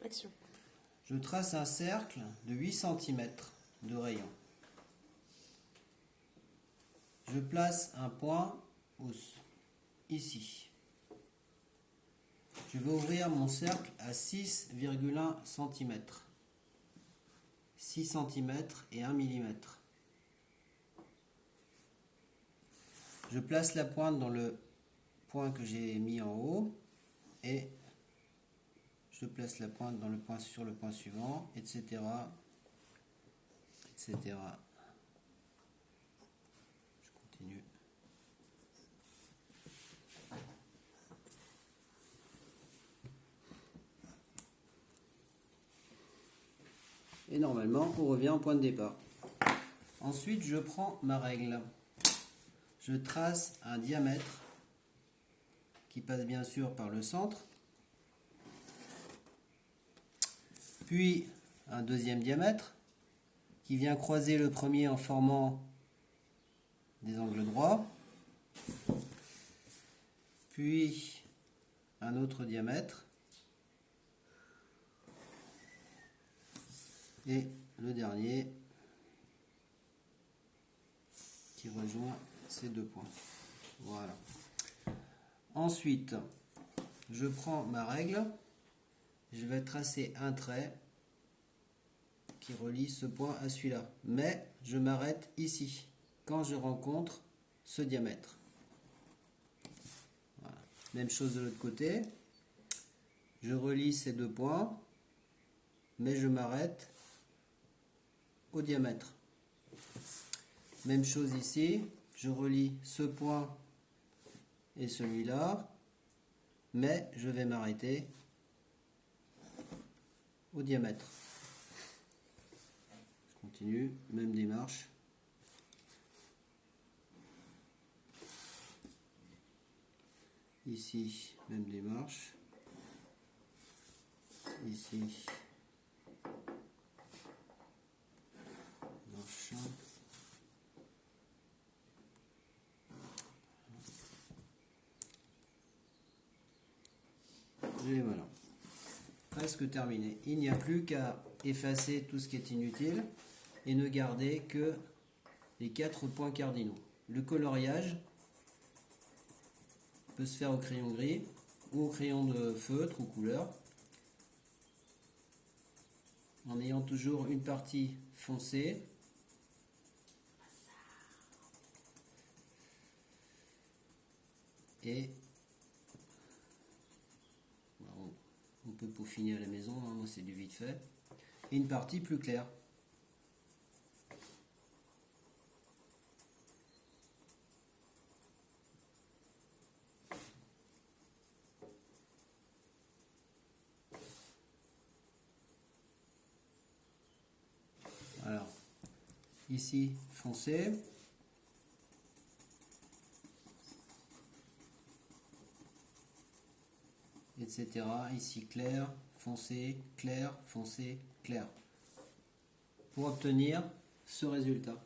Action. Je trace un cercle de 8 cm de rayon. Je place un point ici. Je vais ouvrir mon cercle à 6,1 cm. 6 cm et 1 mm. Je place la pointe dans le point que j'ai mis en haut et je place la pointe dans le point sur le point suivant, etc. etc. Je continue. Et normalement, on revient au point de départ. Ensuite, je prends ma règle. Je trace un diamètre qui passe bien sûr par le centre. Puis un deuxième diamètre qui vient croiser le premier en formant des angles droits. Puis un autre diamètre. Et le dernier qui rejoint ces deux points. Voilà. Ensuite, je prends ma règle. Je vais tracer un trait qui relie ce point à celui-là. Mais je m'arrête ici, quand je rencontre ce diamètre. Voilà. Même chose de l'autre côté. Je relie ces deux points, mais je m'arrête au diamètre. Même chose ici. Je relie ce point et celui-là, mais je vais m'arrêter au diamètre. Je continue, même démarche. Ici, même démarche. Ici, démarche. Et voilà. Presque terminé. Il n'y a plus qu'à effacer tout ce qui est inutile et ne garder que les 4 points cardinaux. Le coloriage peut se faire au crayon gris ou au crayon de feutre ou couleur, en ayant toujours une partie foncée et on peut peaufiner à la maison, hein, moi c'est du vite fait, et une partie plus claire. Alors, ici foncé, etc. Ici clair, foncé, clair, foncé, clair. Pour obtenir ce résultat.